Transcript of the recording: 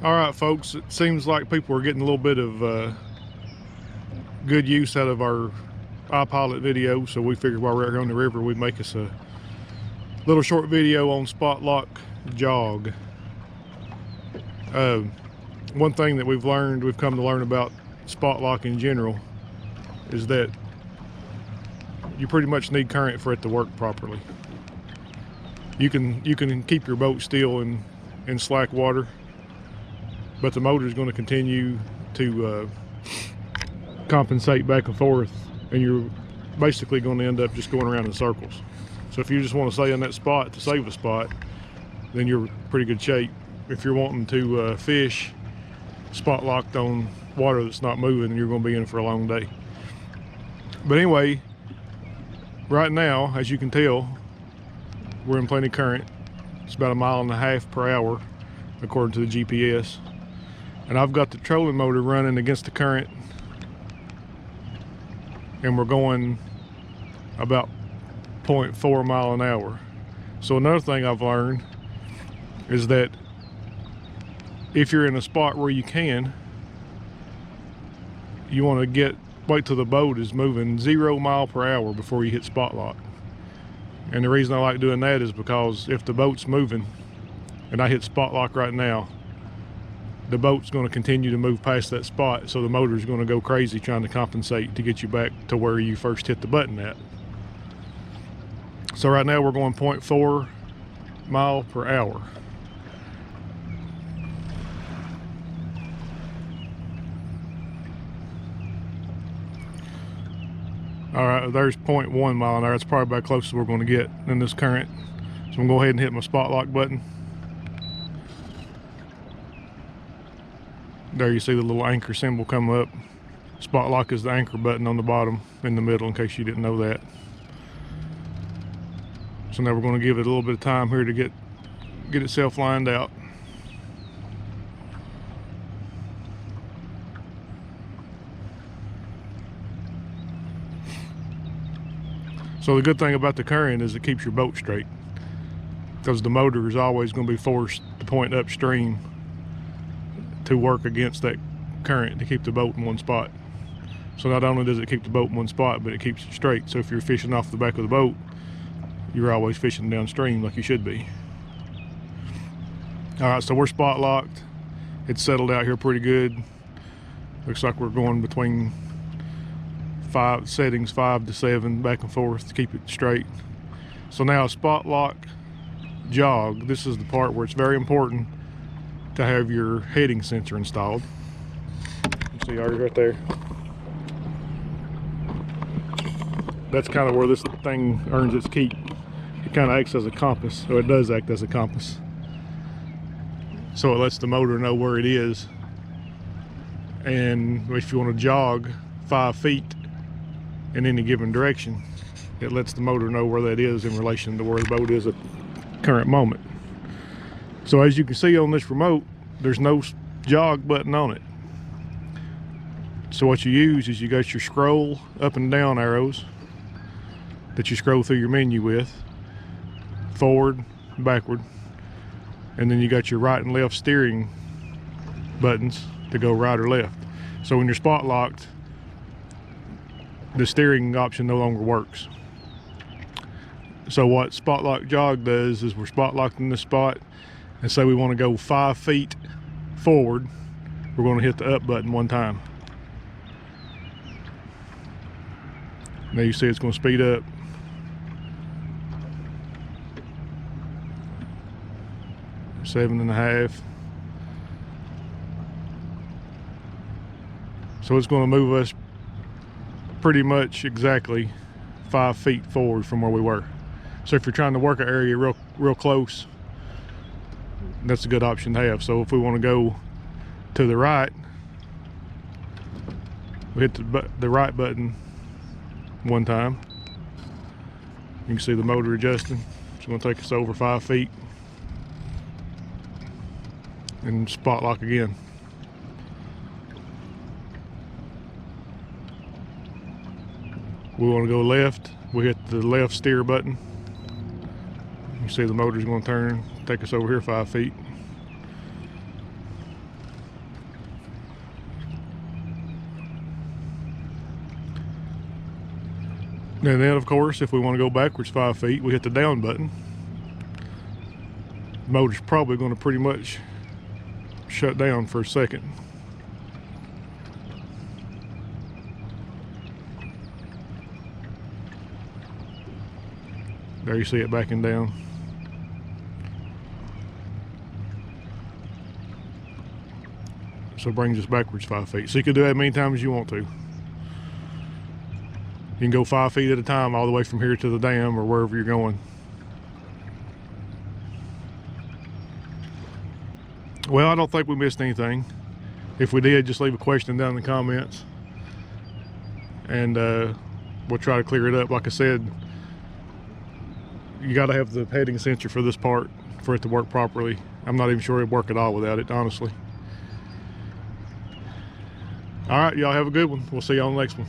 All right, folks, it seems like people are getting a little bit of good use out of our iPilot video, so we figured while we're out here on the river, we'd make us a little short video on spot lock jog. One thing that we've come to learn about spot lock in general is that you pretty much need current for it to work properly. You can keep your boat still in slack water, but the motor is going to continue to compensate back and forth, and you're basically going to end up just going around in circles. So if you just want to stay in that spot to save a spot, then you're in pretty good shape. If you're wanting to fish spot locked on water that's not moving, you're going to be in for a long day. But anyway, right now, as you can tell, we're in plenty current. It's about 1.5 miles per hour according to the GPS, and I've got the trolling motor running against the current, and we're going about 0.4 miles an hour. So another thing I've learned is that if you're in a spot where you want to wait till the boat is moving 0 miles per hour before you hit spot lock. And the reason I like doing that is because if the boat's moving and I hit spot lock right now, the boat's going to continue to move past that spot, so the motor's going to go crazy trying to compensate to get you back to where you first hit the button at. So right now we're going 0.4 miles per hour. All right, there's 0.1 mile an hour. That's probably about close as we're going to get in this current. So I'm going to go ahead and hit my spot lock button. There you see the little anchor symbol come up. Spot lock is the anchor button on the bottom in the middle, in case you didn't know that. So now we're going to give it a little bit of time here to get itself lined out. So the good thing about the current is it keeps your boat straight, because the motor is always going to be forced to point upstream to work against that current to keep the boat in one spot. So not only does it keep the boat in one spot, but it keeps it straight. So if you're fishing off the back of the boat, you're always fishing downstream like you should be. All right, so we're spot locked. It's settled out here pretty good. Looks like we're going between settings 5 to 7 back and forth to keep it straight. So now spot lock jog, this is the part where it's very important to have your heading sensor installed. You see already right there. That's kind of where this thing earns its keep. It kind of acts as a compass, or it does act as a compass. So it lets the motor know where it is, and if you want to jog 5 feet in any given direction, it lets the motor know where that is in relation to where the boat is at the current moment. So as you can see on this remote, there's no jog button on it. So what you use is you got your scroll up and down arrows that you scroll through your menu with, forward, backward, and then you got your right and left steering buttons to go right or left. So when you're spot locked, the steering option no longer works. So what spot lock jog does is we're spot locked in this spot, and say we want to go 5 feet forward, we're going to hit the up button one time. Now you see it's going to speed up. Seven and a half. So it's going to move us pretty much exactly 5 feet forward from where we were. So if you're trying to work an area real close, that's a good option to have. So if we want to go to the right, we hit the right button one time. You can see the motor adjusting. It's going to take us over 5 feet, and spot lock again. We want to go left, we hit the left steer button. You see the motor's going to turn, take us over here 5 feet. And then, of course, if we want to go backwards 5 feet, we hit the down button. The motor's probably going to pretty much shut down for a second. There you see it backing down. So it brings us backwards 5 feet. So you can do that as many times as you want to. You can go 5 feet at a time all the way from here to the dam or wherever you're going. Well, I don't think we missed anything. If we did, just leave a question down in the comments, and we'll try to clear it up. Like I said, you got to have the heading sensor for this part for it to work properly. I'm not even sure it'd work at all without it, honestly. All right, y'all have a good one. We'll see you on the next one.